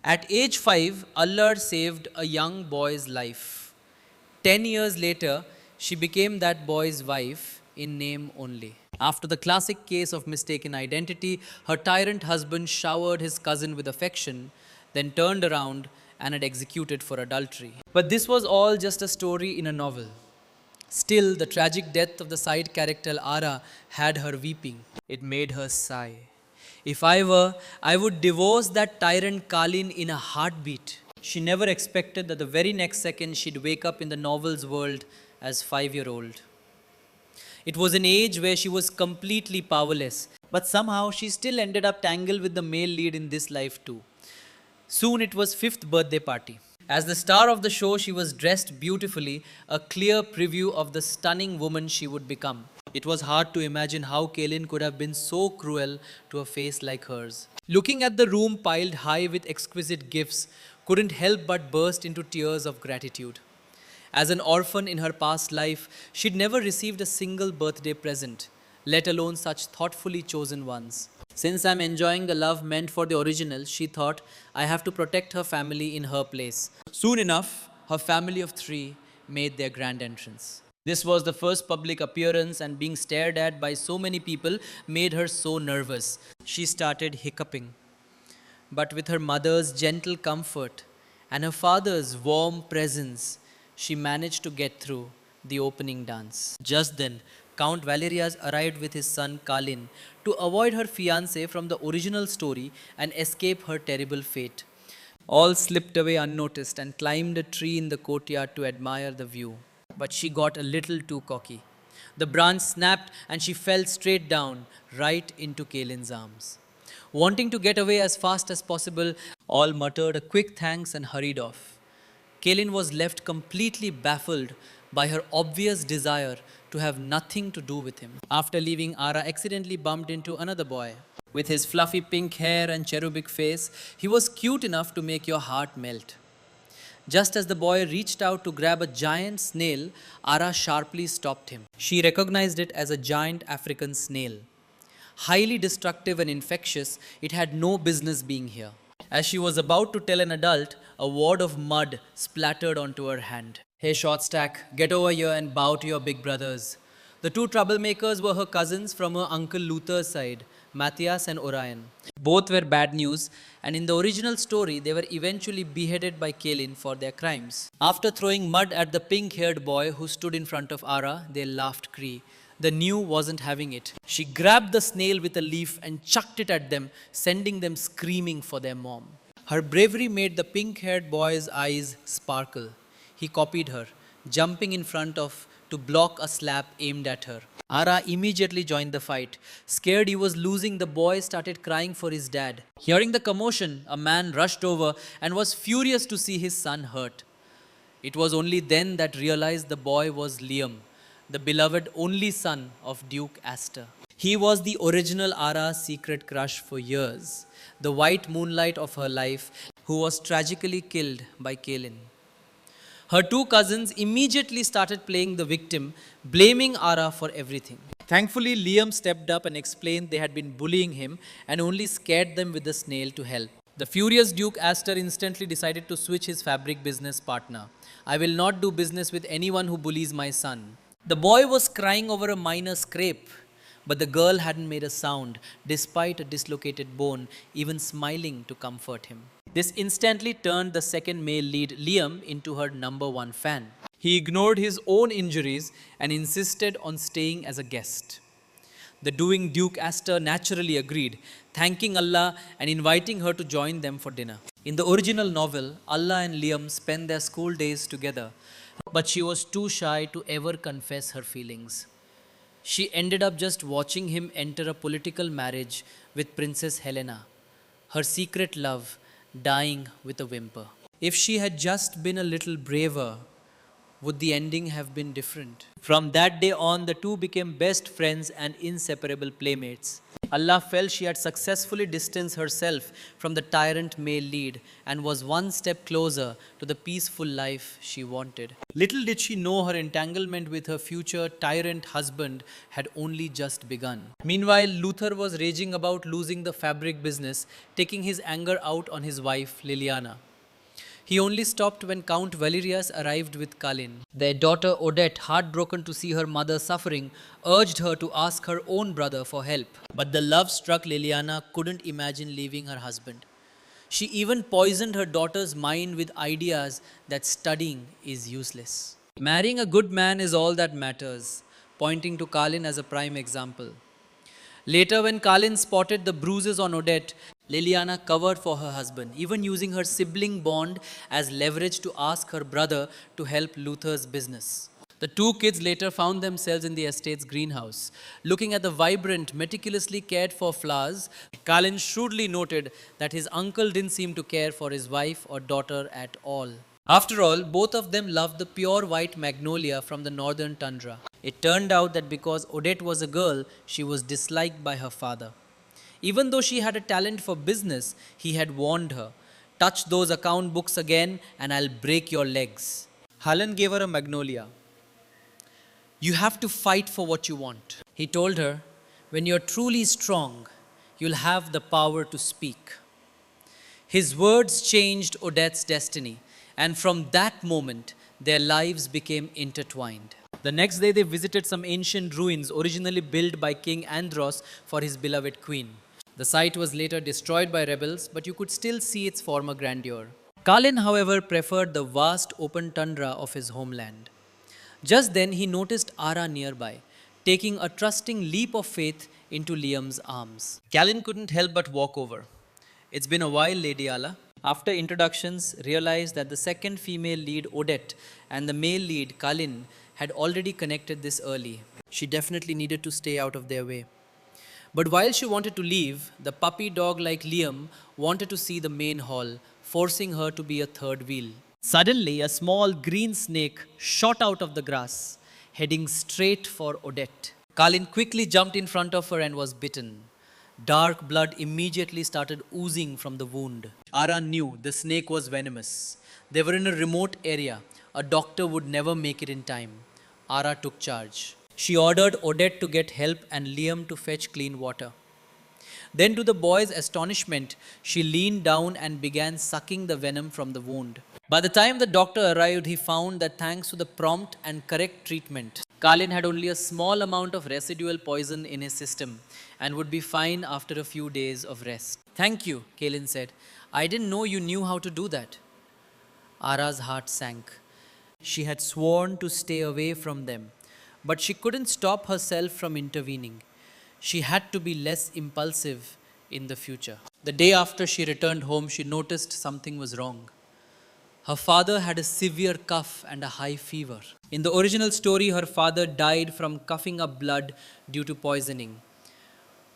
At age 5, Allah saved a young boy's life. 10 years later, she became that boy's wife in name only. After the classic case of mistaken identity, her tyrant husband showered his cousin with affection, then turned around and had executed for adultery. But this was all just a story in a novel. Still, the tragic death of the side character Ara had her weeping. It made her sigh. If I were, I would divorce that tyrant Kalin in a heartbeat. She never expected that the very next second she'd wake up in the novel's world as 5-year-old. It was an age where she was completely powerless, but somehow she still ended up tangled with the male lead in this life too. Soon it was 5th birthday party. As the star of the show, she was dressed beautifully, a clear preview of the stunning woman she would become. It was hard to imagine how Kaylin could have been so cruel to a face like hers. Looking at the room piled high with exquisite gifts, couldn't help but burst into tears of gratitude. As an orphan in her past life, she'd never received a single birthday present, let alone such thoughtfully chosen ones. Since I'm enjoying the love meant for the original, she thought, I have to protect her family in her place. Soon enough, her family of 3 made their grand entrance. This was the first public appearance, and being stared at by so many people made her so nervous. She started hiccuping. But with her mother's gentle comfort and her father's warm presence, she managed to get through the opening dance. Just then, Count Valerias arrived with his son Kalin to avoid her fiancé from the original story and escape her terrible fate. All slipped away unnoticed and climbed a tree in the courtyard to admire the view. But she got a little too cocky. The branch snapped and she fell straight down, right into Kalin's arms. Wanting to get away as fast as possible, all muttered a quick thanks and hurried off. Kaylin was left completely baffled by her obvious desire to have nothing to do with him. After leaving, Ara accidentally bumped into another boy. With his fluffy pink hair and cherubic face, he was cute enough to make your heart melt. Just as the boy reached out to grab a giant snail, Ara sharply stopped him. She recognized it as a giant African snail. Highly destructive and infectious, it had no business being here. As she was about to tell an adult, a wad of mud splattered onto her hand. Hey, short stack, get over here and bow to your big brothers. The 2 troublemakers were her cousins from her uncle Luther's side, Matthias and Orion. Both were bad news, and in the original story, they were eventually beheaded by Kaylin for their crimes. After throwing mud at the pink-haired boy who stood in front of Ara, they laughed Cree. The new wasn't having it. She grabbed the snail with a leaf and chucked it at them, sending them screaming for their mom. Her bravery made the pink-haired boy's eyes sparkle. He copied her, jumping in front of to block a slap aimed at her. Ara immediately joined the fight. Scared he was losing, the boy started crying for his dad. Hearing the commotion, a man rushed over and was furious to see his son hurt. It was only then that realized the boy was Liam, the beloved only son of Duke Astor. He was the original Ara's secret crush for years, the white moonlight of her life, who was tragically killed by Kaylin. Her 2 cousins immediately started playing the victim, blaming Ara for everything. Thankfully, Liam stepped up and explained they had been bullying him and only scared them with the snail to help. The furious Duke Astor instantly decided to switch his fabric business partner. I will not do business with anyone who bullies my son. The boy was crying over a minor scrape, but the girl hadn't made a sound, despite a dislocated bone, even smiling to comfort him. This instantly turned the second male lead, Liam, into her number 1 fan. He ignored his own injuries and insisted on staying as a guest. The doing Duke Astor naturally agreed, thanking Allah and inviting her to join them for dinner. In the original novel, Allah and Liam spent their school days together, but she was too shy to ever confess her feelings. She ended up just watching him enter a political marriage with Princess Helena, her secret love dying with a whimper. If she had just been a little braver, would the ending have been different? From that day on, the two became best friends and inseparable playmates. Allah felt she had successfully distanced herself from the tyrant male lead and was one step closer to the peaceful life she wanted. Little did she know her entanglement with her future tyrant husband had only just begun. Meanwhile, Luther was raging about losing the fabric business, taking his anger out on his wife Liliana. He only stopped when Count Valerius arrived with Kalin. Their daughter Odette, heartbroken to see her mother suffering, urged her to ask her own brother for help. But the love-struck Liliana couldn't imagine leaving her husband. She even poisoned her daughter's mind with ideas that studying is useless. Marrying a good man is all that matters, pointing to Kalin as a prime example. Later, when Kalin spotted the bruises on Odette, Liliana covered for her husband, even using her sibling bond as leverage to ask her brother to help Luther's business. The two kids later found themselves in the estate's greenhouse. Looking at the vibrant, meticulously cared for flowers, Kalin shrewdly noted that his uncle didn't seem to care for his wife or daughter at all. After all, both of them loved the pure white magnolia from the northern tundra. It turned out that because Odette was a girl, she was disliked by her father. Even though she had a talent for business, he had warned her, "Touch those account books again and I'll break your legs." Harlan gave her a magnolia. "You have to fight for what you want." He told her, "When you're truly strong, you'll have the power to speak." His words changed Odette's destiny, and from that moment, their lives became intertwined. The next day, they visited some ancient ruins originally built by King Andros for his beloved queen. The site was later destroyed by rebels, but you could still see its former grandeur. Kalin, however, preferred the vast open tundra of his homeland. Just then, he noticed Ara nearby, taking a trusting leap of faith into Liam's arms. Kalin couldn't help but walk over. "It's been a while, Lady Ala." After introductions, realized that the second female lead, Odette, and the male lead, Kalin, had already connected this early. She definitely needed to stay out of their way. But while she wanted to leave, the puppy dog like Liam wanted to see the main hall, forcing her to be a third wheel. Suddenly, a small green snake shot out of the grass, heading straight for Odette. Kalin quickly jumped in front of her and was bitten. Dark blood immediately started oozing from the wound. Ara knew the snake was venomous. They were in a remote area. A doctor would never make it in time. Ara took charge. She ordered Odette to get help and Liam to fetch clean water. Then, to the boy's astonishment, she leaned down and began sucking the venom from the wound. By the time the doctor arrived, he found that thanks to the prompt and correct treatment, Kalin had only a small amount of residual poison in his system and would be fine after a few days of rest. "Thank you," Kalin said. "I didn't know you knew how to do that." Ara's heart sank. She had sworn to stay away from them, but she couldn't stop herself from intervening. She had to be less impulsive in the future. The day after she returned home, she noticed something was wrong. Her father had a severe cough and a high fever. In the original story, her father died from coughing up blood due to poisoning.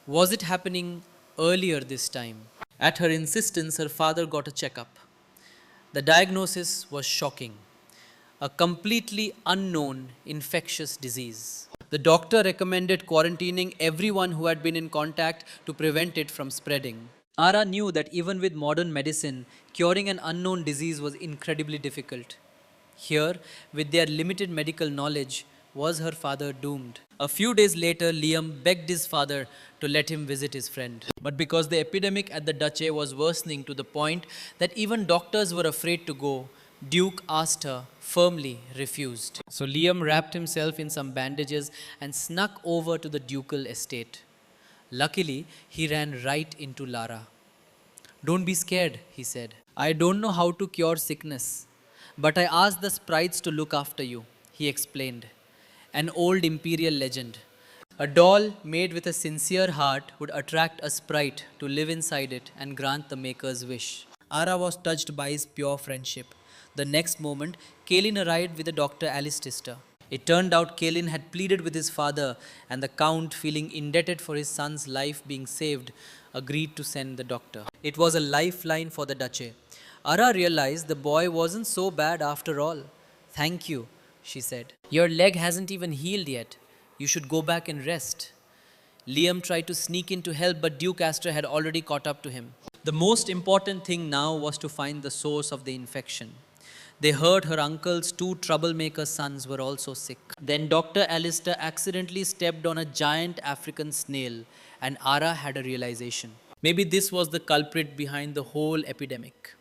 Was it happening earlier this time? At her insistence, her father got a checkup. The diagnosis was shocking: a completely unknown infectious disease. The doctor recommended quarantining everyone who had been in contact to prevent it from spreading. Ara knew that even with modern medicine, curing an unknown disease was incredibly difficult. Here, with their limited medical knowledge, was her father doomed? A few days later, Liam begged his father to let him visit his friend. But because the epidemic at the duchy was worsening to the point that even doctors were afraid to go, Duke asked her, firmly refused. So Liam wrapped himself in some bandages and snuck over to the ducal estate. Luckily, he ran right into Lara. "Don't be scared," he said. "I don't know how to cure sickness, but I asked the sprites to look after you," he explained. An old imperial legend. A doll made with a sincere heart would attract a sprite to live inside it and grant the maker's wish. Ara was touched by his pure friendship. The next moment, Kalin arrived with the Dr. Alistister. It turned out Kalin had pleaded with his father, and the Count, feeling indebted for his son's life being saved, agreed to send the doctor. It was a lifeline for the Duchy. Ara realized the boy wasn't so bad after all. "Thank you," she said. Your leg hasn't even healed yet. You should go back and rest. Liam tried to sneak in to help, but Duke Astor had already caught up to him. The most important thing now was to find the source of the infection. They heard her uncle's two troublemaker sons were also sick. Then Dr. Alistair accidentally stepped on a giant African snail, and Ara had a realization. Maybe this was the culprit behind the whole epidemic.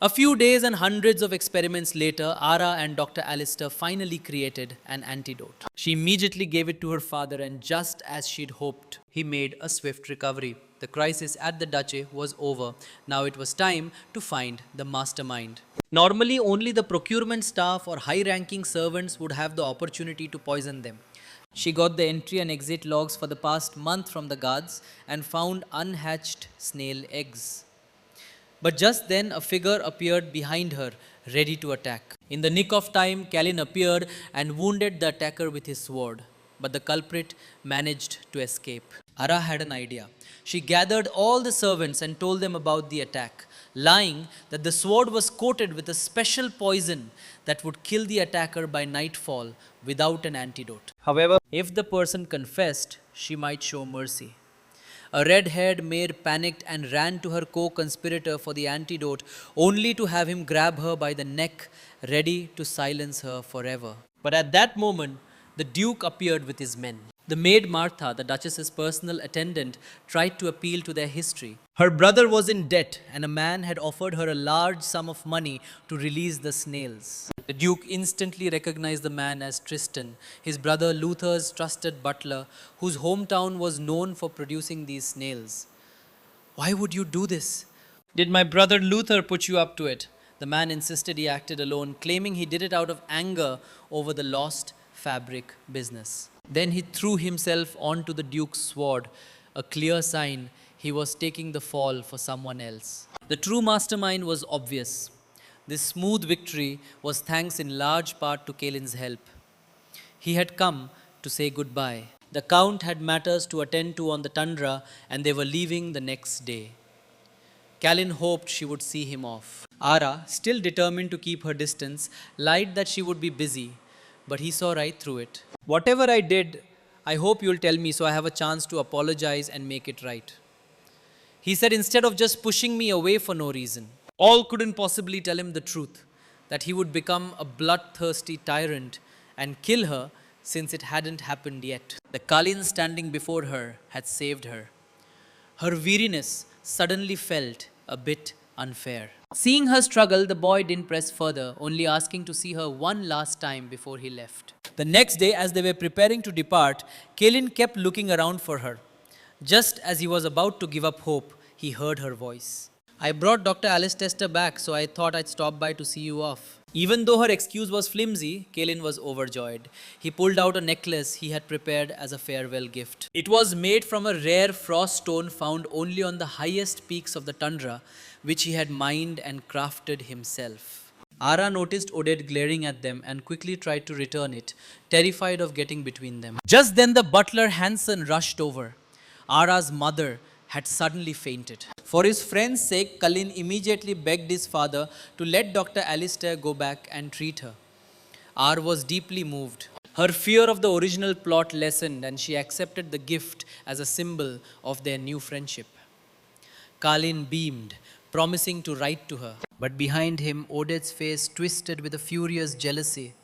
A few days and hundreds of experiments later, Ara and Dr. Alistair finally created an antidote. She immediately gave it to her father, and just as she'd hoped, he made a swift recovery. The crisis at the duchy was over. Now it was time to find the mastermind. Normally, only the procurement staff or high ranking servants would have the opportunity to poison them. She got the entry and exit logs for the past month from the guards and found unhatched snail eggs. But just then, a figure appeared behind her, ready to attack. In the nick of time, Calin appeared and wounded the attacker with his sword. But the culprit managed to escape. Ara had an idea. She gathered all the servants and told them about the attack, lying that the sword was coated with a special poison that would kill the attacker by nightfall without an antidote. However, if the person confessed, she might show mercy. A red-haired maid panicked and ran to her co-conspirator for the antidote, only to have him grab her by the neck, ready to silence her forever. But at that moment, the Duke appeared with his men. The maid Martha, the Duchess's personal attendant, tried to appeal to their history. Her brother was in debt, and a man had offered her a large sum of money to release the snails. The Duke instantly recognized the man as Tristan, his brother Luther's trusted butler, whose hometown was known for producing these snails. Why would you do this? Did my brother Luther put you up to it? The man insisted he acted alone, claiming he did it out of anger over the lost fabric business. Then he threw himself onto the Duke's sword, a clear sign he was taking the fall for someone else. The true mastermind was obvious. This smooth victory was thanks in large part to Caelin's help. He had come to say goodbye. The Count had matters to attend to on the tundra, and they were leaving the next day. Calin hoped she would see him off. Ara, still determined to keep her distance, lied that she would be busy, but he saw right through it. Whatever I did, I hope you'll tell me so I have a chance to apologize and make it right. He said, instead of just pushing me away for no reason. All couldn't possibly tell him the truth, that he would become a bloodthirsty tyrant and kill her since it hadn't happened yet. The Kalin standing before her had saved her. Her weariness suddenly felt a bit unfair. Seeing her struggle, the boy didn't press further, only asking to see her one last time before he left. The next day, as they were preparing to depart, Caelan kept looking around for her. Just as he was about to give up hope, he heard her voice. I brought Dr. Alice Tester back, so I thought I'd stop by to see you off. Even though her excuse was flimsy, Caelan was overjoyed. He pulled out a necklace he had prepared as a farewell gift. It was made from a rare frost stone found only on the highest peaks of the tundra, which he had mined and crafted himself. Ara noticed Oded glaring at them and quickly tried to return it, terrified of getting between them. Just then the butler Hansen rushed over. Ara's mother had suddenly fainted. For his friend's sake, Kalin immediately begged his father to let Dr. Alistair go back and treat her. Ar was deeply moved. Her fear of the original plot lessened, and she accepted the gift as a symbol of their new friendship. Kalin beamed, promising to write to her. But behind him, Oded's face twisted with a furious jealousy.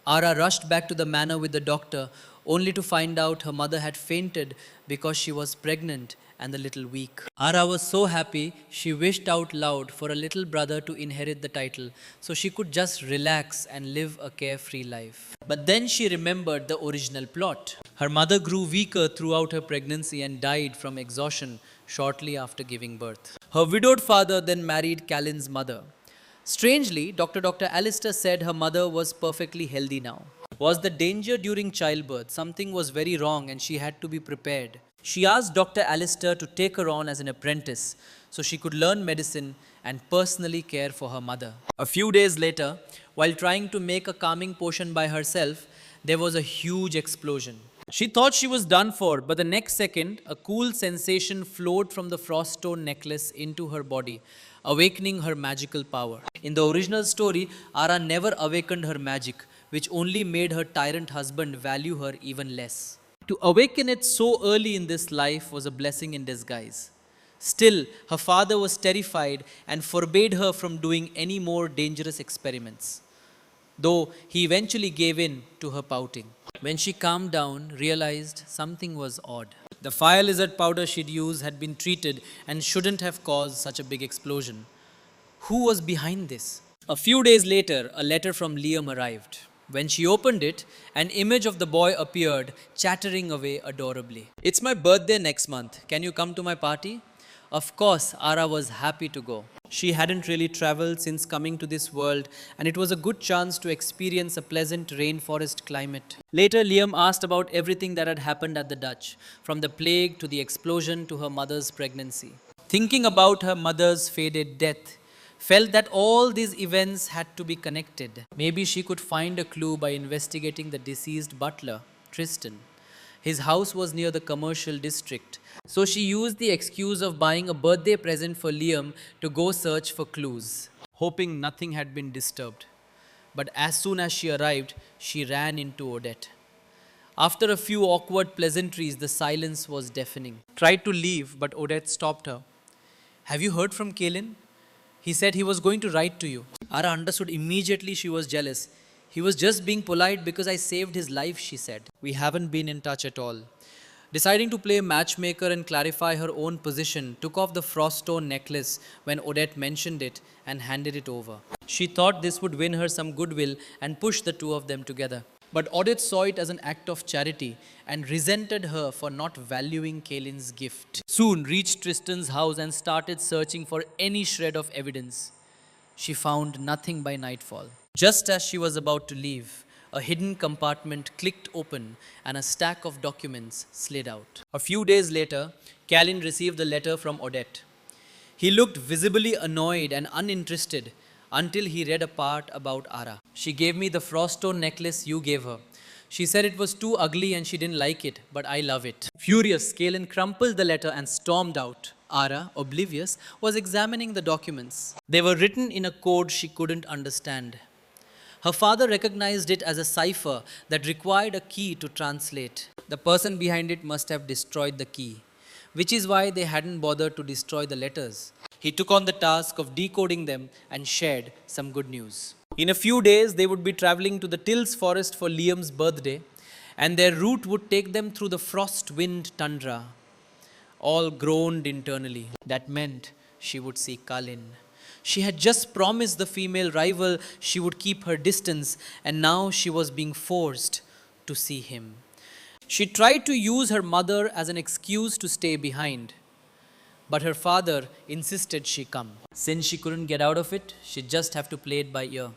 Ara rushed back to the manor with the doctor, only to find out her mother had fainted because she was pregnant and a little weak. Ara was so happy, she wished out loud for a little brother to inherit the title, so she could just relax and live a carefree life. But then she remembered the original plot. Her mother grew weaker throughout her pregnancy and died from exhaustion shortly after giving birth. Her widowed father then married Calin's mother. Strangely, Dr. Alistair said her mother was perfectly healthy now. Was the danger during childbirth? Something was very wrong and she had to be prepared. She asked Dr. Alistair to take her on as an apprentice so she could learn medicine and personally care for her mother. A few days later, while trying to make a calming potion by herself, there was a huge explosion. She thought she was done for, but the next second, a cool sensation flowed from the froststone necklace into her body, awakening her magical power. In the original story, Ara never awakened her magic, which only made her tyrant husband value her even less. To awaken it so early in this life was a blessing in disguise. Still, her father was terrified and forbade her from doing any more dangerous experiments, though he eventually gave in to her pouting. When she calmed down, realized something was odd. The fire lizard powder she'd used had been treated and shouldn't have caused such a big explosion. Who was behind this? A few days later, a letter from Liam arrived. When she opened it, an image of the boy appeared, chattering away adorably. It's my birthday next month. Can you come to my party? Of course, Ara was happy to go. She hadn't really traveled since coming to this world, and it was a good chance to experience a pleasant rainforest climate. Later, Liam asked about everything that had happened at the Dutch, from the plague to the explosion to her mother's pregnancy. Thinking about her mother's faded death, felt that all these events had to be connected. Maybe she could find a clue by investigating the deceased butler, Tristan. His house was near the commercial district, so she used the excuse of buying a birthday present for Liam to go search for clues, hoping nothing had been disturbed. But as soon as she arrived, she ran into Odette. After a few awkward pleasantries, the silence was deafening. Tried to leave, but Odette stopped her. Have you heard from Kalin? He said he was going to write to you. Ara understood immediately she was jealous. He was just being polite because I saved his life, she said. We haven't been in touch at all. Deciding to play matchmaker and clarify her own position, took off the frost stone necklace when Odette mentioned it and handed it over. She thought this would win her some goodwill and push the two of them together. But Odette saw it as an act of charity and resented her for not valuing Kalin's gift. Soon reached Tristan's house and started searching for any shred of evidence. She found nothing by nightfall. Just as she was about to leave, a hidden compartment clicked open and a stack of documents slid out. A few days later, Kalin received a letter from Odette. He looked visibly annoyed and uninterested until he read a part about Ara. She gave me the froststone necklace you gave her. She said it was too ugly and she didn't like it, but I love it. Furious, Kalin crumpled the letter and stormed out. Ara, oblivious, was examining the documents. They were written in a code she couldn't understand. Her father recognized it as a cipher that required a key to translate. The person behind it must have destroyed the key, which is why they hadn't bothered to destroy the letters. He took on the task of decoding them and shared some good news. In a few days, they would be traveling to the Tills forest for Liam's birthday, and their route would take them through the frost-wind tundra. All groaned internally. That meant she would see Kalin. She had just promised the female rival she would keep her distance, and now she was being forced to see him. She tried to use her mother as an excuse to stay behind, but her father insisted she come. Since she couldn't get out of it, she'd just have to play it by ear.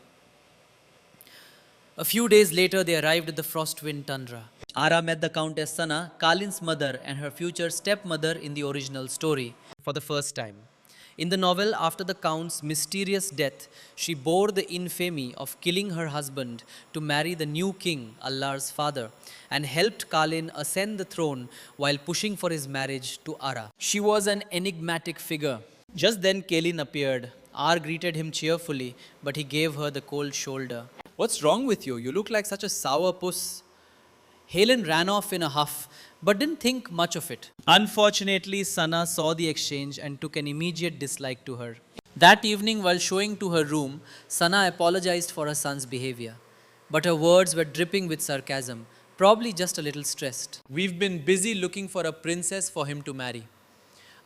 A few days later, they arrived at the Frostwind tundra. Ara met the Countess Sana, Kalin's mother and her future stepmother in the original story, for the first time. In the novel, after the Count's mysterious death, she bore the infamy of killing her husband to marry the new king, Allah's father, and helped Kalin ascend the throne while pushing for his marriage to Ara. She was an enigmatic figure. Just then, Kalin appeared. Ar greeted him cheerfully, but he gave her the cold shoulder. What's wrong with you? You look like such a sour puss. Helen ran off in a huff, but didn't think much of it. Unfortunately, Sana saw the exchange and took an immediate dislike to her. That evening, while showing to her room, Sana apologized for her son's behavior. But her words were dripping with sarcasm, probably just a little stressed. We've been busy looking for a princess for him to marry.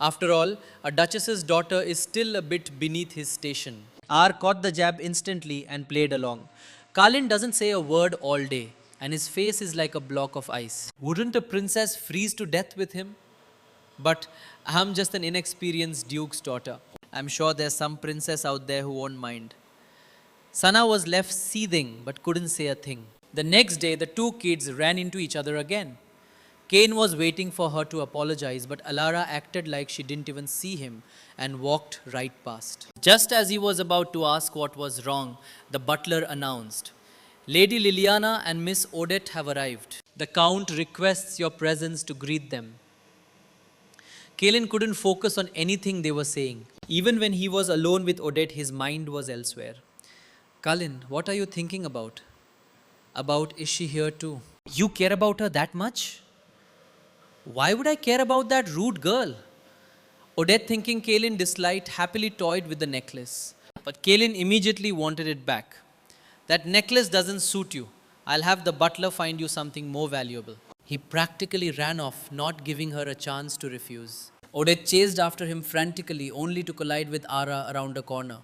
After all, a duchess's daughter is still a bit beneath his station. R caught the jab instantly and played along. Kalin doesn't say a word all day, and his face is like a block of ice. Wouldn't a princess freeze to death with him? But I'm just an inexperienced duke's daughter. I'm sure there's some princess out there who won't mind. Sana was left seething but couldn't say a thing. The next day, the two kids ran into each other again. Kane was waiting for her to apologize, but Alara acted like she didn't even see him and walked right past. Just as he was about to ask what was wrong, the butler announced, Lady Liliana and Miss Odette have arrived. The Count requests your presence to greet them. Kalin couldn't focus on anything they were saying. Even when he was alone with Odette, his mind was elsewhere. Kalin, what are you thinking about? About is she here too? You care about her that much? Why would I care about that rude girl? Odette, thinking Kaylin disliked, happily toyed with the necklace. But Kaylin immediately wanted it back. That necklace doesn't suit you. I'll have the butler find you something more valuable. He practically ran off, not giving her a chance to refuse. Odette chased after him frantically, only to collide with Ara around a corner.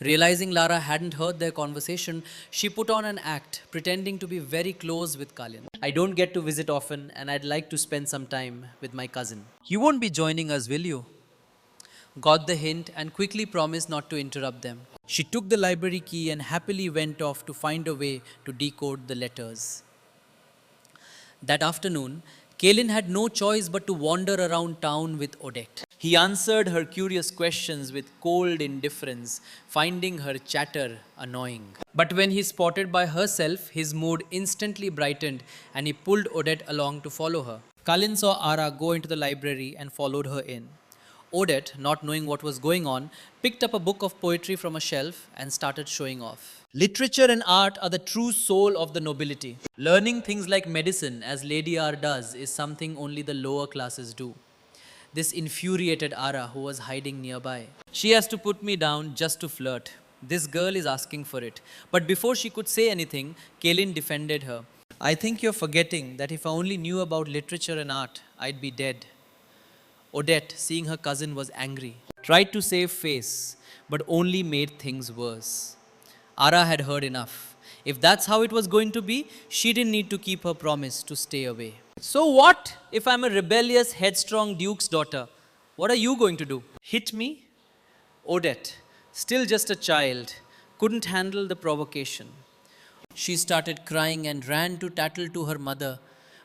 Realizing Lara hadn't heard their conversation, she put on an act, pretending to be very close with Kalyan. I don't get to visit often, and I'd like to spend some time with my cousin. You won't be joining us, will you? Got the hint and quickly promised not to interrupt them. She took the library key and happily went off to find a way to decode the letters. That afternoon, Kaylin had no choice but to wander around town with Odette. He answered her curious questions with cold indifference, finding her chatter annoying. But when he spotted by herself, his mood instantly brightened and he pulled Odette along to follow her. Kalin saw Ara go into the library and followed her in. Odette, not knowing what was going on, picked up a book of poetry from a shelf and started showing off. Literature and art are the true soul of the nobility. Learning things like medicine, as Lady R does, is something only the lower classes do. This infuriated Ara, who was hiding nearby. She has to put me down just to flirt. This girl is asking for it. But before she could say anything, Kaylin defended her. I think you're forgetting that if I only knew about literature and art, I'd be dead. Odette, seeing her cousin, was angry, tried to save face, but only made things worse. Ara had heard enough. If that's how it was going to be, she didn't need to keep her promise to stay away. So what if I'm a rebellious, headstrong duke's daughter? What are you going to do? Hit me? Odette, still just a child, couldn't handle the provocation. She started crying and ran to tattle to her mother,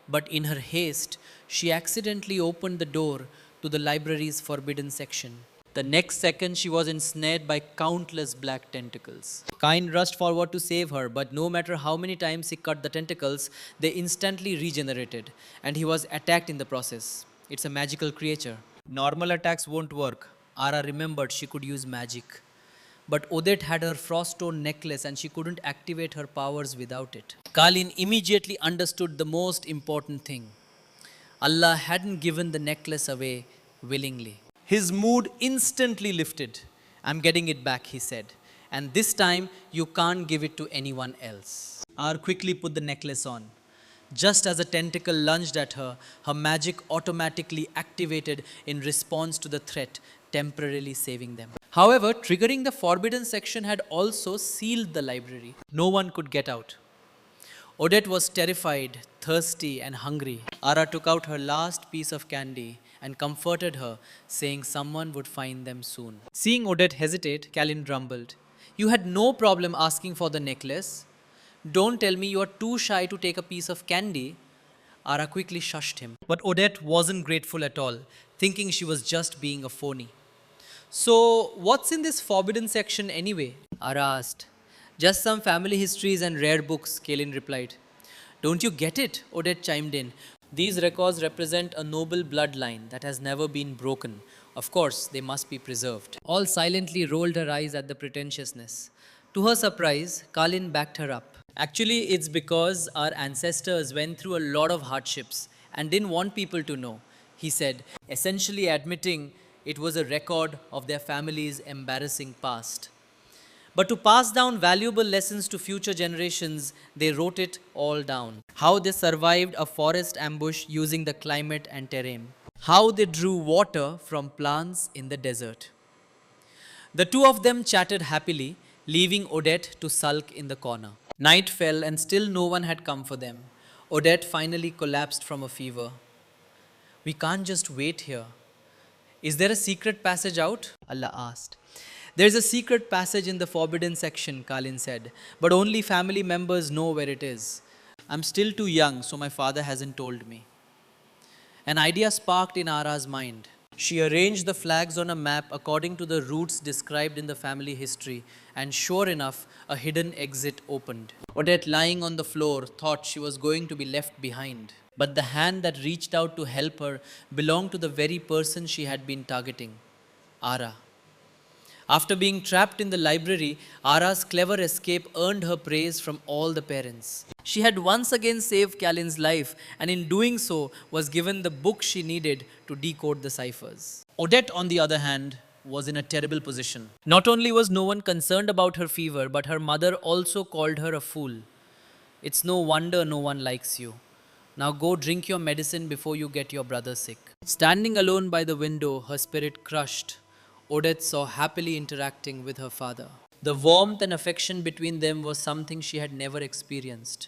but in her haste, she accidentally opened the door to the library's forbidden section. The next second, she was ensnared by countless black tentacles. Kain rushed forward to save her, but no matter how many times he cut the tentacles, they instantly regenerated, and he was attacked in the process. It's a magical creature. Normal attacks won't work. Ara remembered she could use magic. But Odette had her froststone necklace and she couldn't activate her powers without it. Kalin immediately understood the most important thing. Allah hadn't given the necklace away willingly. His mood instantly lifted. I'm getting it back, he said. And this time, you can't give it to anyone else. Ar quickly put the necklace on. Just as a tentacle lunged at her, her magic automatically activated in response to the threat, temporarily saving them. However, triggering the forbidden section had also sealed the library. No one could get out. Odette was terrified, thirsty, and hungry. Ara took out her last piece of candy and comforted her, saying someone would find them soon. Seeing Odette hesitate, Kalin grumbled. You had no problem asking for the necklace. Don't tell me you are too shy to take a piece of candy. Ara quickly shushed him. But Odette wasn't grateful at all, thinking she was just being a phony. So, what's in this forbidden section anyway? Ara asked. Just some family histories and rare books, Kalin replied. Don't you get it? Odette chimed in. These records represent a noble bloodline that has never been broken. Of course, they must be preserved. All silently rolled her eyes at the pretentiousness. To her surprise, Kalin backed her up. Actually, it's because our ancestors went through a lot of hardships and didn't want people to know, he said, essentially admitting it was a record of their family's embarrassing past. But to pass down valuable lessons to future generations, they wrote it all down. How they survived a forest ambush using the climate and terrain. How they drew water from plants in the desert. The two of them chatted happily, leaving Odette to sulk in the corner. Night fell and still no one had come for them. Odette finally collapsed from a fever. We can't just wait here. Is there a secret passage out? Allah asked. There's a secret passage in the forbidden section, Kalin said, but only family members know where it is. I'm still too young, so my father hasn't told me. An idea sparked in Ara's mind. She arranged the flags on a map according to the routes described in the family history, and sure enough, a hidden exit opened. Odette, lying on the floor, thought she was going to be left behind. But the hand that reached out to help her belonged to the very person she had been targeting, Ara. After being trapped in the library, Ara's clever escape earned her praise from all the parents. She had once again saved Kalin's life, and in doing so, was given the book she needed to decode the ciphers. Odette, on the other hand, was in a terrible position. Not only was no one concerned about her fever, but her mother also called her a fool. It's no wonder no one likes you. Now go drink your medicine before you get your brother sick. Standing alone by the window, her spirit crushed, Odette saw happily interacting with her father. The warmth and affection between them was something she had never experienced.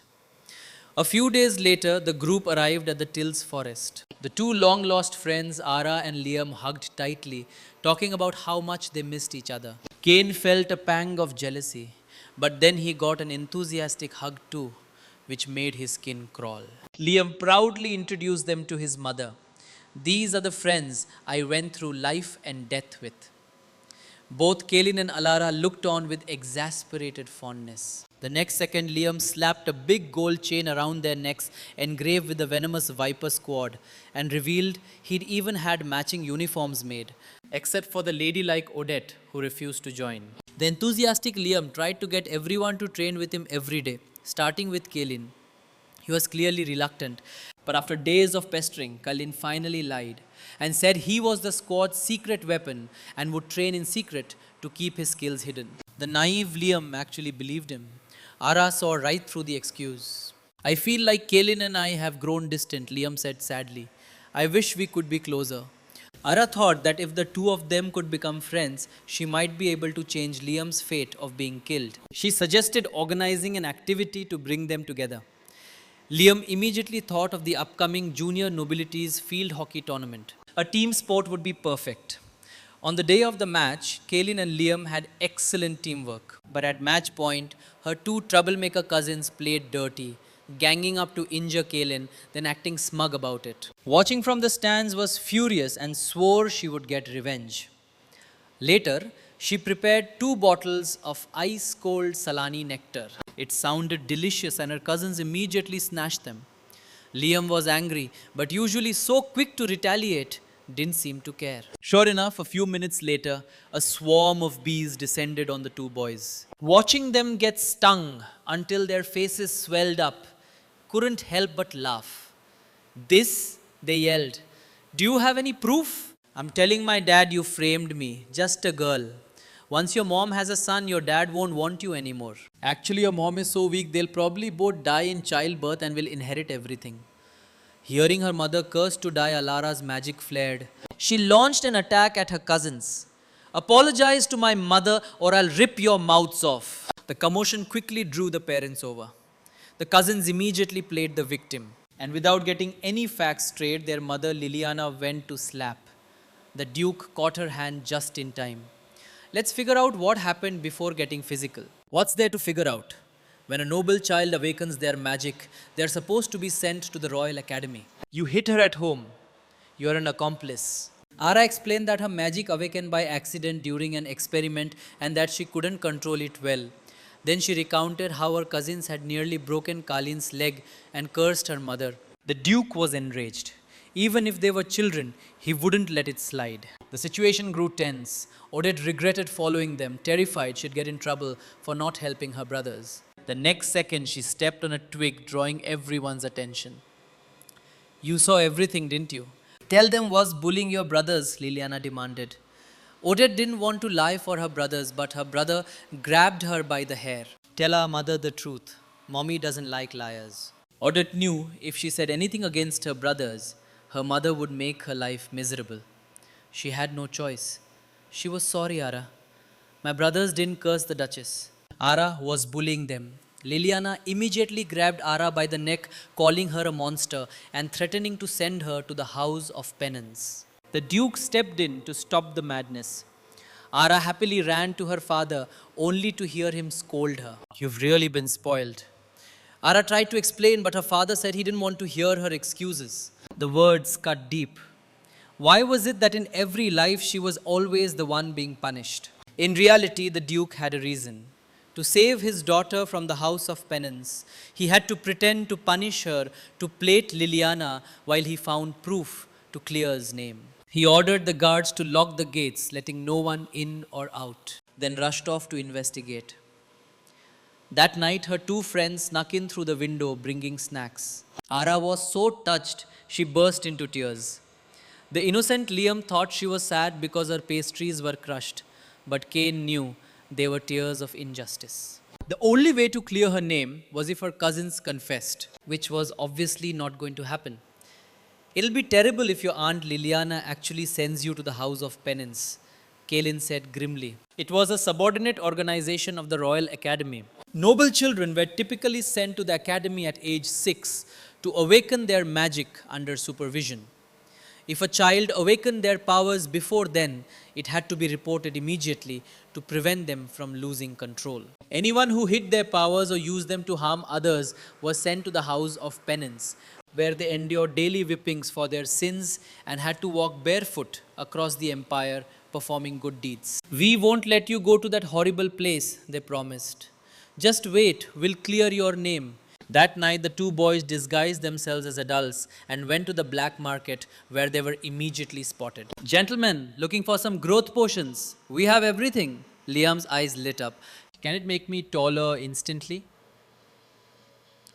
A few days later, the group arrived at the Tills forest. The two long lost friends, Ara and Liam, hugged tightly, talking about how much they missed each other. Cain felt a pang of jealousy, but then he got an enthusiastic hug too, which made his skin crawl. Liam proudly introduced them to his mother. These are the friends I went through life and death with. Both Kaylin and Alara looked on with exasperated fondness. The next second, Liam slapped a big gold chain around their necks, engraved with the venomous viper squad, and revealed he'd even had matching uniforms made, except for the ladylike Odette, who refused to join. The enthusiastic Liam tried to get everyone to train with him every day, starting with Kaylin. He was clearly reluctant, but after days of pestering, Kalin finally lied and said he was the squad's secret weapon and would train in secret to keep his skills hidden. The naive Liam actually believed him. Ara saw right through the excuse. I feel like Kalin and I have grown distant, Liam said sadly. I wish we could be closer. Ara thought that if the two of them could become friends, she might be able to change Liam's fate of being killed. She suggested organizing an activity to bring them together. Liam immediately thought of the upcoming Junior Nobilities Field Hockey Tournament. A team sport would be perfect. On the day of the match, Kaylin and Liam had excellent teamwork. But at match point, her two troublemaker cousins played dirty, ganging up to injure Kaylin, then acting smug about it. Watching from the stands was furious and swore she would get revenge. Later, she prepared 2 bottles of ice-cold Salani nectar. It sounded delicious and her cousins immediately snatched them. Liam was angry, but usually so quick to retaliate, didn't seem to care. Sure enough, a few minutes later, a swarm of bees descended on the two boys. Watching them get stung until their faces swelled up, couldn't help but laugh. This, they yelled. Do you have any proof? I'm telling my dad you framed me, just a girl. Once your mom has a son, your dad won't want you anymore. Actually, your mom is so weak, they'll probably both die in childbirth and will inherit everything. Hearing her mother curse to die, Alara's magic flared. She launched an attack at her cousins. Apologize to my mother or I'll rip your mouths off. The commotion quickly drew the parents over. The cousins immediately played the victim. And without getting any facts straight, their mother Liliana went to slap. The Duke caught her hand just in time. Let's figure out what happened before getting physical. What's there to figure out? When a noble child awakens their magic, they're supposed to be sent to the Royal Academy. You hit her at home. You're an accomplice. Ara explained that her magic awakened by accident during an experiment and that she couldn't control it well. Then she recounted how her cousins had nearly broken Kalin's leg and cursed her mother. The Duke was enraged. Even if they were children, he wouldn't let it slide. The situation grew tense. Odette regretted following them, terrified she'd get in trouble for not helping her brothers. The next second, she stepped on a twig, drawing everyone's attention. You saw everything, didn't you? Tell them was bullying your brothers, Liliana demanded. Odette didn't want to lie for her brothers, but her brother grabbed her by the hair. Tell our mother the truth. Mommy doesn't like liars. Odette knew if she said anything against her brothers, her mother would make her life miserable. She had no choice. She was sorry, Ara. My brothers didn't curse the Duchess. Ara was bullying them. Liliana immediately grabbed Ara by the neck, calling her a monster and threatening to send her to the House of Penance. The Duke stepped in to stop the madness. Ara happily ran to her father, only to hear him scold her. You've really been spoiled. Ara tried to explain, but her father said he didn't want to hear her excuses. The words cut deep. Why was it that in every life she was always the one being punished? In reality, the Duke had a reason. To save his daughter from the House of Penance, he had to pretend to punish her to plate Liliana while he found proof to clear his name. He ordered the guards to lock the gates, letting no one in or out, then rushed off to investigate. That night, her two friends snuck in through the window bringing snacks. Ara was so touched, she burst into tears. The innocent Liam thought she was sad because her pastries were crushed, but Cain knew they were tears of injustice. The only way to clear her name was if her cousins confessed, which was obviously not going to happen. It'll be terrible if your aunt Liliana actually sends you to the house of penance, Kalin said grimly. It was a subordinate organization of the Royal Academy. Noble children were typically sent to the academy at age 6 to awaken their magic under supervision. If a child awakened their powers before then, it had to be reported immediately to prevent them from losing control. Anyone who hid their powers or used them to harm others was sent to the house of penance, where they endured daily whippings for their sins and had to walk barefoot across the empire performing good deeds. We won't let you go to that horrible place, they promised. Just wait, we'll clear your name. That night, the two boys disguised themselves as adults and went to the black market where they were immediately spotted. Gentlemen, looking for some growth potions? We have everything. Liam's eyes lit up. Can it make me taller instantly?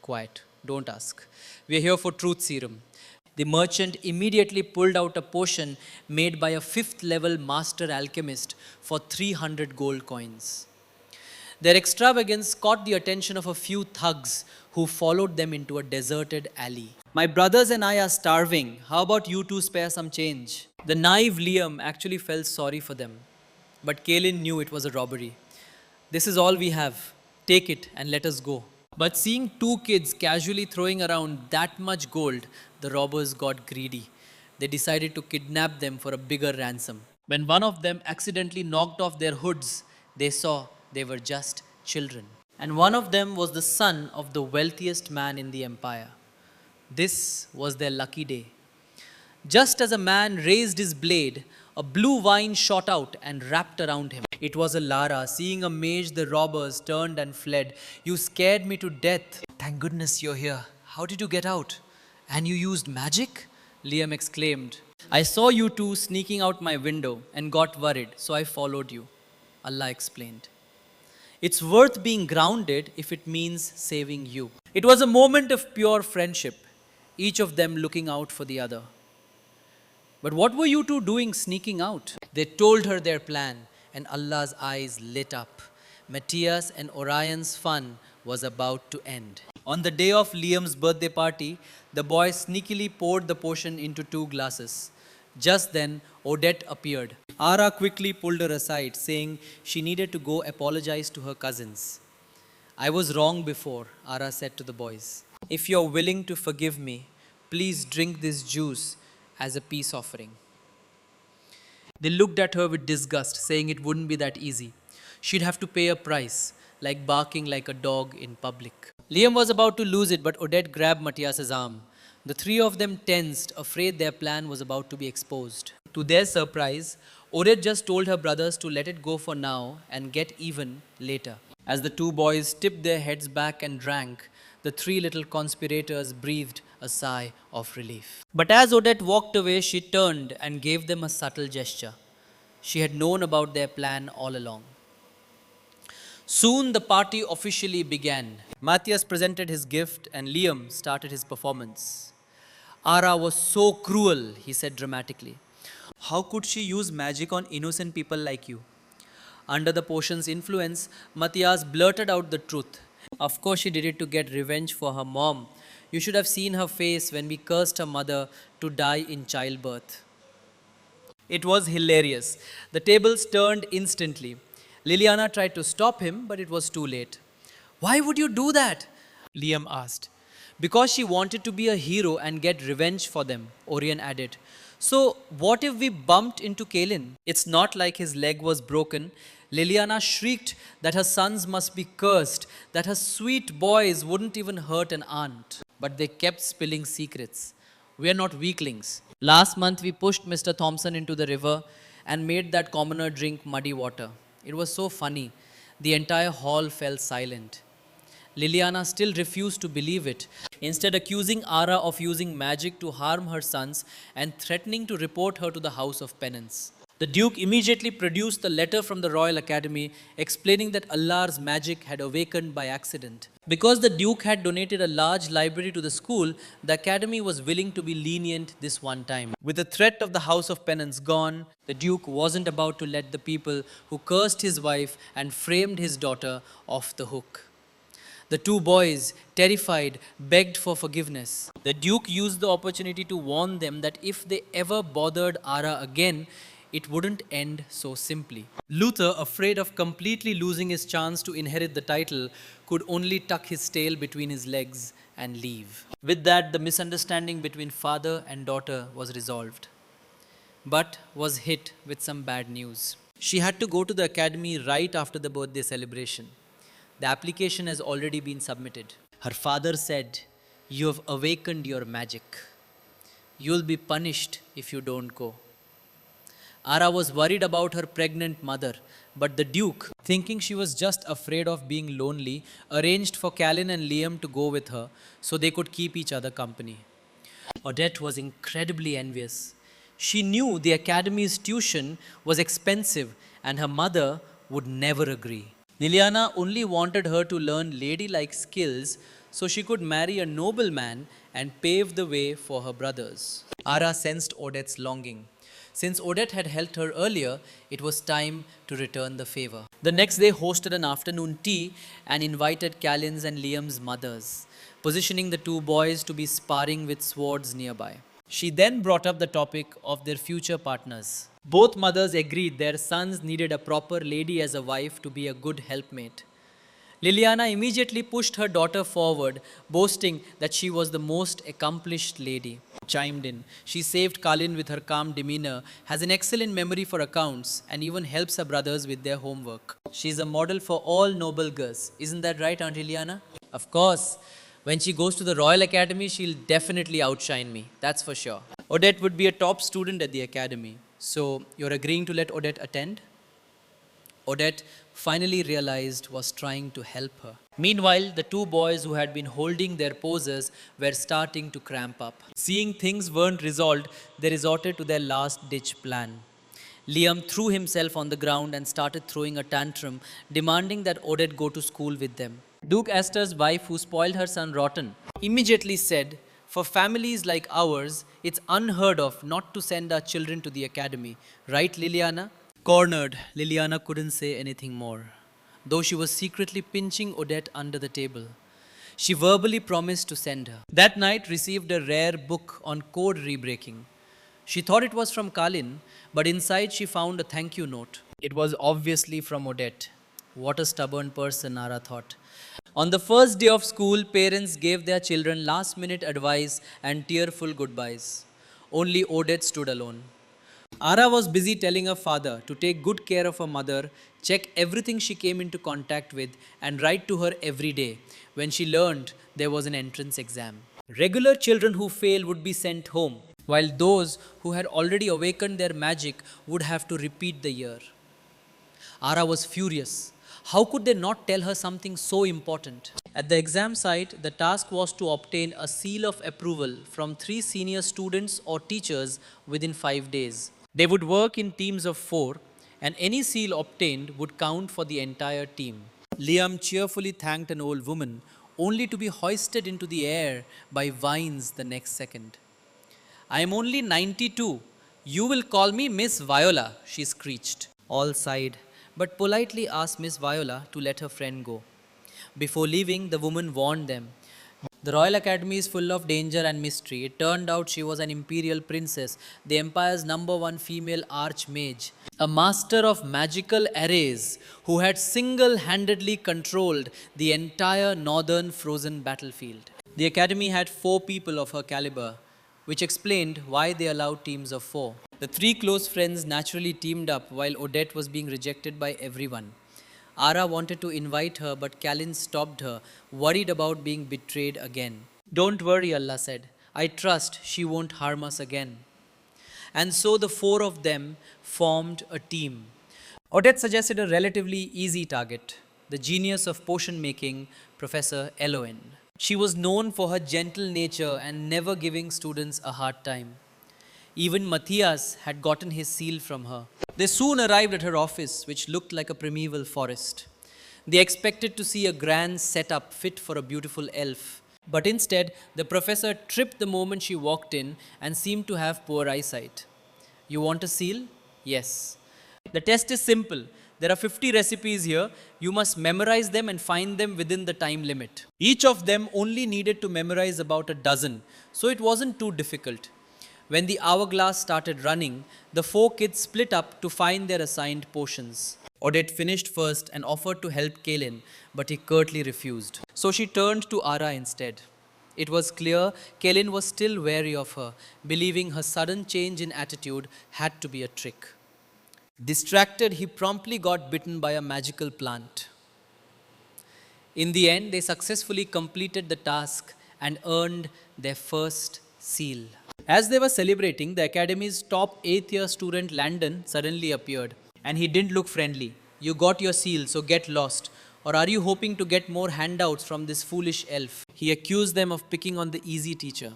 Quiet, don't ask. We are here for truth serum. The merchant immediately pulled out a potion made by a 5th level master alchemist for 300 gold coins. Their extravagance caught the attention of a few thugs who followed them into a deserted alley. My brothers and I are starving. How about you two spare some change? The naive Liam actually felt sorry for them. But Kalin knew it was a robbery. This is all we have. Take it and let us go. But seeing two kids casually throwing around that much gold, the robbers got greedy. They decided to kidnap them for a bigger ransom. When one of them accidentally knocked off their hoods, they saw they were just children. And one of them was the son of the wealthiest man in the empire. This was their lucky day. Just as a man raised his blade, a blue vine shot out and wrapped around him. It was a Lara. Seeing a mage, the robbers turned and fled. You scared me to death. Thank goodness you're here. How did you get out? And you used magic? Liam exclaimed. I saw you two sneaking out my window and got worried, so I followed you. Allah explained. It's worth being grounded if it means saving you. It was a moment of pure friendship, each of them looking out for the other. But what were you two doing sneaking out? They told her their plan, and Allah's eyes lit up. Matthias and Orion's fun was about to end. On the day of Liam's birthday party, the boy sneakily poured the potion into 2 glasses. Just then, Odette appeared. Ara quickly pulled her aside, saying she needed to go apologize to her cousins. I was wrong before, Ara said to the boys. If you're willing to forgive me, please drink this juice as a peace offering. They looked at her with disgust, saying it wouldn't be that easy. She'd have to pay a price, like barking like a dog in public. Liam was about to lose it, but Odette grabbed Matthias's arm. The 3 of them tensed, afraid their plan was about to be exposed. To their surprise, Odette just told her brothers to let it go for now and get even later. As the 2 boys tipped their heads back and drank, the 3 little conspirators breathed a sigh of relief. But as Odette walked away, she turned and gave them a subtle gesture. She had known about their plan all along. Soon the party officially began. Matthias presented his gift and Liam started his performance. Ara was so cruel, he said dramatically. How could she use magic on innocent people like you? Under the potion's influence, Matthias blurted out the truth. Of course she did it to get revenge for her mom. You should have seen her face when we cursed her mother to die in childbirth. It was hilarious. The tables turned instantly. Liliana tried to stop him, but it was too late. Why would you do that? Liam asked. Because she wanted to be a hero and get revenge for them, Orion added. So, what if we bumped into Kalin? It's not like his leg was broken. Liliana shrieked that her sons must be cursed, that her sweet boys wouldn't even hurt an aunt. But they kept spilling secrets. We are not weaklings. Last month, we pushed Mr. Thompson into the river and made that commoner drink muddy water. It was so funny. The entire hall fell silent. Liliana still refused to believe it, instead accusing Ara of using magic to harm her sons and threatening to report her to the House of Penance. The Duke immediately produced the letter from the Royal Academy explaining that Allah's magic had awakened by accident. Because the Duke had donated a large library to the school, the Academy was willing to be lenient this one time. With the threat of the House of Penance gone, the Duke wasn't about to let the people who cursed his wife and framed his daughter off the hook. The two boys, terrified, begged for forgiveness. The Duke used the opportunity to warn them that if they ever bothered Ara again, it wouldn't end so simply. Luther, afraid of completely losing his chance to inherit the title, could only tuck his tail between his legs and leave. With that, the misunderstanding between father and daughter was resolved, but was hit with some bad news. She had to go to the academy right after the birthday celebration. The application has already been submitted. Her father said, "You have awakened your magic. You'll be punished if you don't go." Ara was worried about her pregnant mother, but the Duke, thinking she was just afraid of being lonely, arranged for Callan and Liam to go with her so they could keep each other company. Odette was incredibly envious. She knew the academy's tuition was expensive and her mother would never agree. Liliana only wanted her to learn ladylike skills so she could marry a nobleman and pave the way for her brothers. Ara sensed Odette's longing. Since Odette had helped her earlier, it was time to return the favor. The next day hosted an afternoon tea and invited Callan's and Liam's mothers, positioning the two boys to be sparring with swords nearby. She then brought up the topic of their future partners. Both mothers agreed their sons needed a proper lady as a wife to be a good helpmate. Liliana immediately pushed her daughter forward, boasting that she was the most accomplished lady. Chimed in. She saved Kalin with her calm demeanor, has an excellent memory for accounts, and even helps her brothers with their homework. She's a model for all noble girls. Isn't that right, Aunt Liliana? Of course. When she goes to the Royal Academy, she'll definitely outshine me. That's for sure. Odette would be a top student at the academy. So, you're agreeing to let Odette attend? Odette finally realized was trying to help her. Meanwhile, the two boys who had been holding their poses were starting to cramp up. Seeing things weren't resolved, they resorted to their last ditch plan. Liam threw himself on the ground and started throwing a tantrum, demanding that Odette go to school with them. Duke Esther's wife, who spoiled her son rotten, immediately said, "For families like ours, it's unheard of not to send our children to the academy. Right, Liliana?" Cornered, Liliana couldn't say anything more, though she was secretly pinching Odette under the table. She verbally promised to send her. That night received a rare book on code rebreaking. She thought it was from Kalin, but inside she found a thank you note. It was obviously from Odette. What a stubborn person, Nara thought. On the first day of school, parents gave their children last-minute advice and tearful goodbyes. Only Odette stood alone. Ara was busy telling her father to take good care of her mother, check everything she came into contact with, and write to her every day when she learned there was an entrance exam. Regular children who failed would be sent home, while those who had already awakened their magic would have to repeat the year. Ara was furious. How could they not tell her something so important? At the exam site, the task was to obtain a seal of approval from 3 senior students or teachers within 5 days. They would work in teams of 4, and any seal obtained would count for the entire team. Liam cheerfully thanked an old woman, only to be hoisted into the air by vines the next second. "I am only 92. You will call me Miss Viola," she screeched. All sighed, but politely asked Miss Viola to let her friend go. Before leaving, the woman warned them. The Royal Academy is full of danger and mystery. It turned out she was an imperial princess, the empire's #1 female archmage, a master of magical arrays who had single-handedly controlled the entire northern frozen battlefield. The academy had 4 people of her caliber, which explained why they allowed teams of 4. The 3 close friends naturally teamed up while Odette was being rejected by everyone. Ara wanted to invite her, but Callan stopped her, worried about being betrayed again. "Don't worry," Allah said. "I trust she won't harm us again." And so the 4 of them formed a team. Odette suggested a relatively easy target: the genius of potion making, Professor Eloin. She was known for her gentle nature and never giving students a hard time. Even Matthias had gotten his seal from her. They soon arrived at her office, which looked like a primeval forest. They expected to see a grand setup fit for a beautiful elf. But instead, the professor tripped the moment she walked in and seemed to have poor eyesight. You want a seal? Yes. The test is simple. There are 50 recipes here. You must memorize them and find them within the time limit. Each of them only needed to memorize about a dozen, so it wasn't too difficult. When the hourglass started running, the four kids split up to find their assigned portions. Odette finished first and offered to help Kalin, but he curtly refused. So she turned to Ara instead. It was clear Kalin was still wary of her, believing her sudden change in attitude had to be a trick. Distracted, he promptly got bitten by a magical plant. In the end, they successfully completed the task and earned their first seal. As they were celebrating, the academy's top 8th year student Landon suddenly appeared, and he didn't look friendly. You got your seal, so get lost. Or are you hoping to get more handouts from this foolish elf? He accused them of picking on the easy teacher.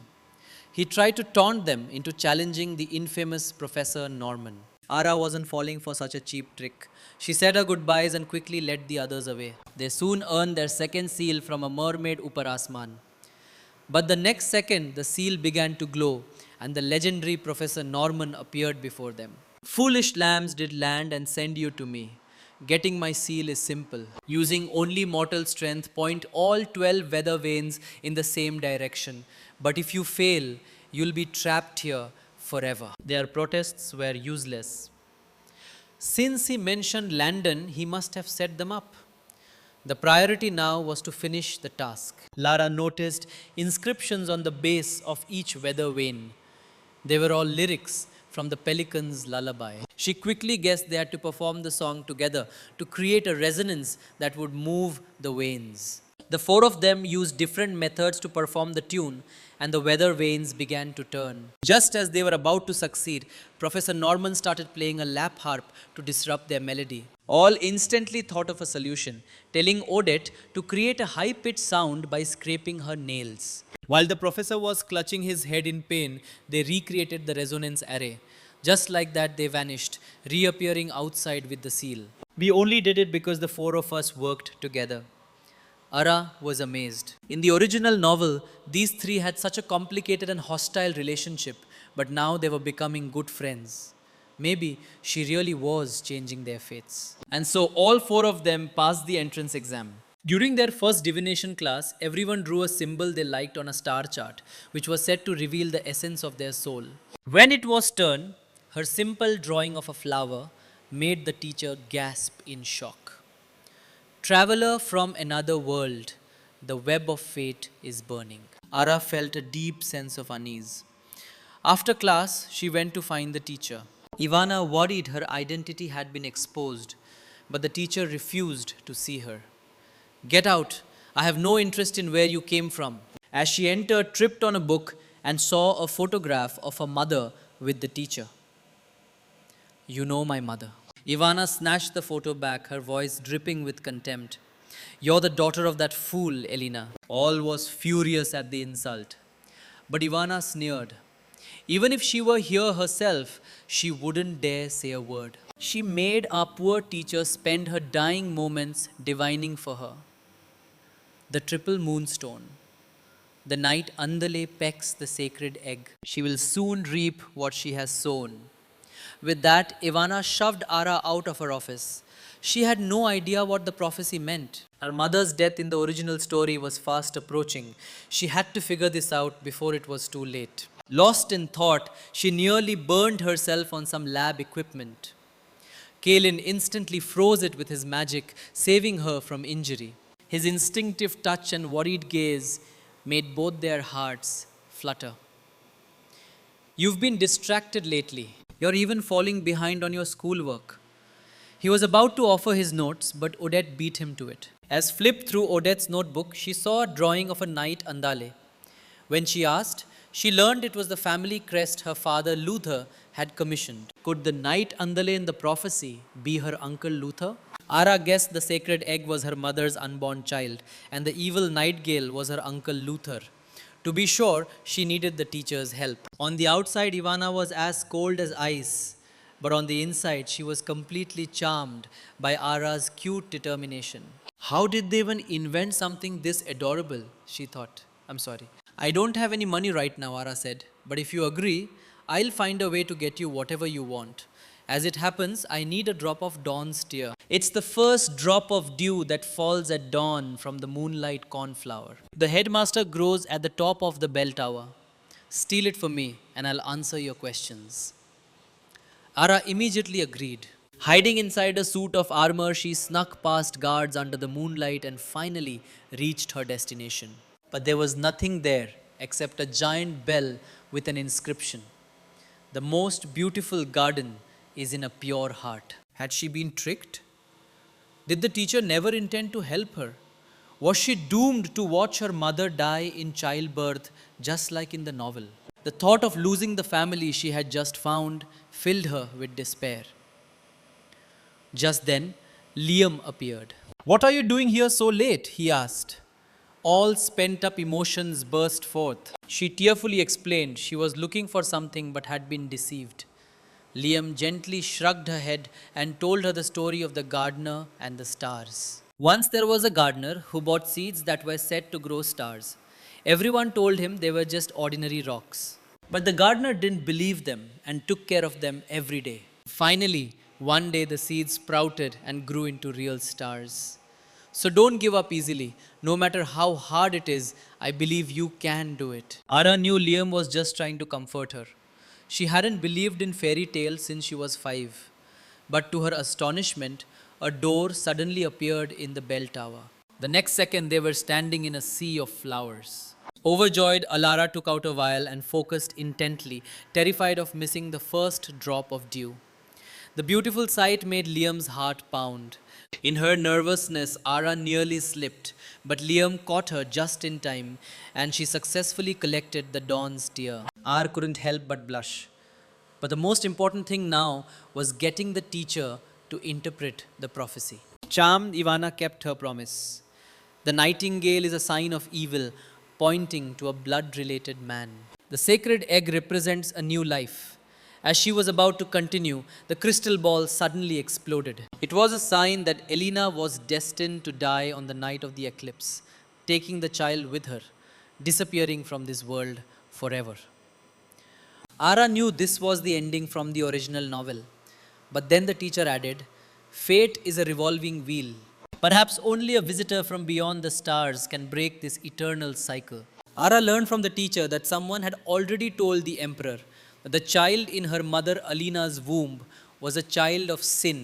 He tried to taunt them into challenging the infamous Professor Norman. Ara wasn't falling for such a cheap trick. She said her goodbyes and quickly led the others away. They soon earned their second seal from a mermaid Upar Asman. But the next second, the seal began to glow, and the legendary Professor Norman appeared before them. Foolish lambs did land and send you to me. Getting my seal is simple. Using only mortal strength, point all 12 weather vanes in the same direction. But if you fail, you'll be trapped here forever. Their protests were useless. Since he mentioned Landon, he must have set them up. The priority now was to finish the task. Lara noticed inscriptions on the base of each weather vane. They were all lyrics from the Pelican's lullaby. She quickly guessed they had to perform the song together to create a resonance that would move the vanes. The four of them used different methods to perform the tune, and the weather vanes began to turn. Just as they were about to succeed, Professor Norman started playing a lap harp to disrupt their melody. All instantly thought of a solution, telling Odette to create a high-pitched sound by scraping her nails. While the professor was clutching his head in pain, they recreated the resonance array. Just like that, they vanished, reappearing outside with the seal. We only did it because the four of us worked together. Ara was amazed. In the original novel, these three had such a complicated and hostile relationship, but now they were becoming good friends. Maybe she really was changing their fates. And so all four of them passed the entrance exam. During their first divination class, everyone drew a symbol they liked on a star chart, which was said to reveal the essence of their soul. When it was turn, her simple drawing of a flower made the teacher gasp in shock. Traveler from another world, the web of fate is burning. Ara felt a deep sense of unease. After class, she went to find the teacher. Ivana worried her identity had been exposed, but the teacher refused to see her. Get out! I have no interest in where you came from. As she entered, tripped on a book and saw a photograph of her mother with the teacher. You know my mother. Ivana snatched the photo back, her voice dripping with contempt. You're the daughter of that fool, Elena. All was furious at the insult. But Ivana sneered. Even if she were here herself, she wouldn't dare say a word. She made our poor teacher spend her dying moments divining for her. The triple moonstone. The night Andale pecks the sacred egg. She will soon reap what she has sown. With that, Ivana shoved Ara out of her office. She had no idea what the prophecy meant. Her mother's death in the original story was fast approaching. She had to figure this out before it was too late. Lost in thought, she nearly burned herself on some lab equipment. Kalin instantly froze it with his magic, saving her from injury. His instinctive touch and worried gaze made both their hearts flutter. You've been distracted lately. You're even falling behind on your schoolwork. He was about to offer his notes, but Odette beat him to it. As flipped through Odette's notebook, she saw a drawing of a knight Andale. When she asked, she learned it was the family crest her father Luther had commissioned. Could the knight Andale in the prophecy be her uncle Luther? Ara guessed the sacred egg was her mother's unborn child, and the evil nightingale was her uncle Luther. To be sure, she needed the teacher's help. On the outside, Ivana was as cold as ice, but on the inside, she was completely charmed by Ara's cute determination. How did they even invent something this adorable? She thought. I'm sorry. I don't have any money right now, Ara said, but if you agree, I'll find a way to get you whatever you want. As it happens, I need a drop of dawn's tear. It's the first drop of dew that falls at dawn from the moonlight cornflower. The headmaster grows at the top of the bell tower. Steal it for me, and I'll answer your questions. Ara immediately agreed. Hiding inside a suit of armor, she snuck past guards under the moonlight and finally reached her destination. But there was nothing there except a giant bell with an inscription. The most beautiful garden is in a pure heart. Had she been tricked? Did the teacher never intend to help her? Was she doomed to watch her mother die in childbirth just like in the novel? The thought of losing the family she had just found filled her with despair. Just then, Liam appeared. What are you doing here so late? He asked. All spent up emotions burst forth. She tearfully explained she was looking for something but had been deceived. Liam gently shrugged her head and told her the story of the gardener and the stars. Once there was a gardener who bought seeds that were said to grow stars. Everyone told him they were just ordinary rocks. But the gardener didn't believe them and took care of them every day. Finally, one day the seeds sprouted and grew into real stars. So don't give up easily. No matter how hard it is, I believe you can do it. Ara knew Liam was just trying to comfort her. She hadn't believed in fairy tales since she was 5. But to her astonishment, a door suddenly appeared in the bell tower. The next second, they were standing in a sea of flowers. Overjoyed, Alara took out a vial and focused intently, terrified of missing the first drop of dew. The beautiful sight made Liam's heart pound. In her nervousness, Ara nearly slipped, but Liam caught her just in time, and she successfully collected the dawn's tear. Ara couldn't help but blush. But the most important thing now was getting the teacher to interpret the prophecy. Charmed, Ivana kept her promise. The nightingale is a sign of evil, pointing to a blood-related man. The sacred egg represents a new life. As she was about to continue, the crystal ball suddenly exploded. It was a sign that Elena was destined to die on the night of the eclipse, taking the child with her, disappearing from this world forever. Ara knew this was the ending from the original novel. But then the teacher added, "Fate is a revolving wheel. Perhaps only a visitor from beyond the stars can break this eternal cycle." Ara learned from the teacher that someone had already told the emperor that the child in her mother Alina's womb was a child of sin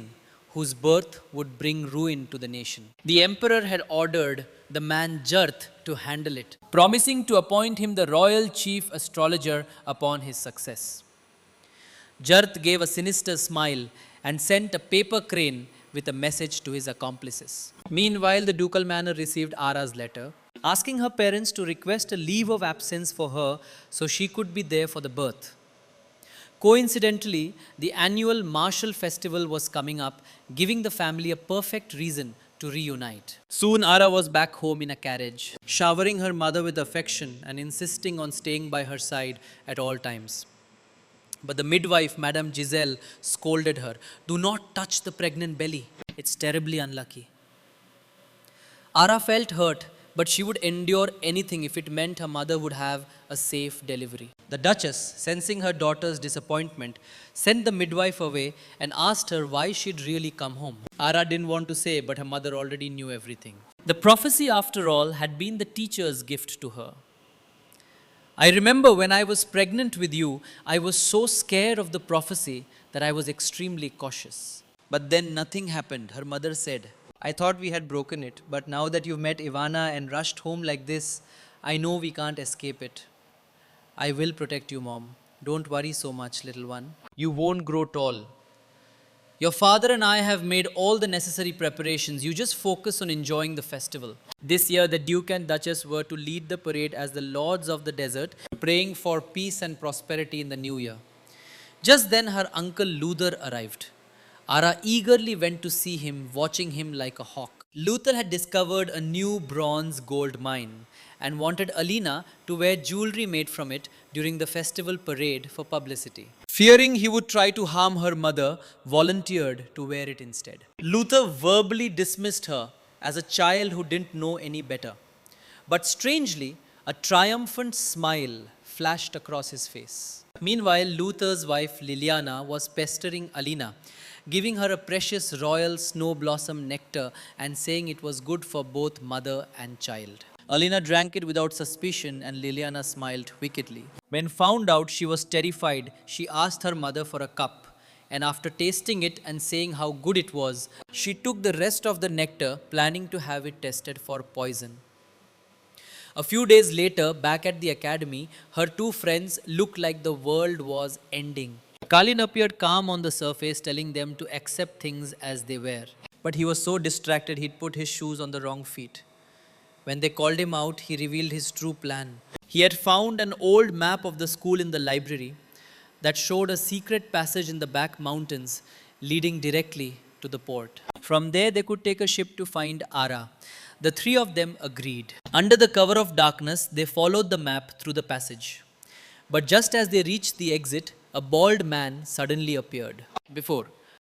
whose birth would bring ruin to the nation. The emperor had ordered the man Jarth to handle it, promising to appoint him the royal chief astrologer upon his success. Jarth gave a sinister smile and sent a paper crane with a message to his accomplices. Meanwhile, the ducal manor received Ara's letter, asking her parents to request a leave of absence for her so she could be there for the birth. Coincidentally, the annual martial festival was coming up, giving the family a perfect reason to reunite. Soon Ara was back home in a carriage, showering her mother with affection and insisting on staying by her side at all times. But the midwife, Madame Giselle, scolded her, "Do not touch the pregnant belly. It's terribly unlucky." Ara felt hurt, but she would endure anything if it meant her mother would have a safe delivery. The Duchess, sensing her daughter's disappointment, sent the midwife away and asked her why she'd really come home. Ara didn't want to say, but her mother already knew everything. The prophecy, after all, had been the teacher's gift to her. "I remember when I was pregnant with you, I was so scared of the prophecy that I was extremely cautious. But then nothing happened," her mother said. "I thought we had broken it, but now that you've met Ivana and rushed home like this, I know we can't escape it. I will protect you, Mom. Don't worry so much, little one. You won't grow tall. Your father and I have made all the necessary preparations. You just focus on enjoying the festival." This year, the Duke and Duchess were to lead the parade as the Lords of the Desert, praying for peace and prosperity in the new year. Just then, her uncle Luther arrived. Ara eagerly went to see him, watching him like a hawk. Luther had discovered a new bronze gold mine and wanted Alina to wear jewelry made from it during the festival parade for publicity. Fearing he would try to harm her mother, volunteered to wear it instead. Luther verbally dismissed her as a child who didn't know any better. But strangely, a triumphant smile flashed across his face. Meanwhile, Luther's wife Liliana was pestering Alina, giving her a precious royal snow blossom nectar and saying it was good for both mother and child. Alina drank it without suspicion and Liliana smiled wickedly. When found out, she was terrified. She asked her mother for a cup, and after tasting it and saying how good it was, she took the rest of the nectar, planning to have it tested for poison. A few days later, back at the academy, her two friends looked like the world was ending. Kalin appeared calm on the surface, telling them to accept things as they were. But he was so distracted he'd put his shoes on the wrong feet. When they called him out, he revealed his true plan. He had found an old map of the school in the library that showed a secret passage in the back mountains leading directly to the port. From there, they could take a ship to find Ara. The three of them agreed. Under the cover of darkness, they followed the map through the passage. But just as they reached the exit, a bald man suddenly appeared. Before,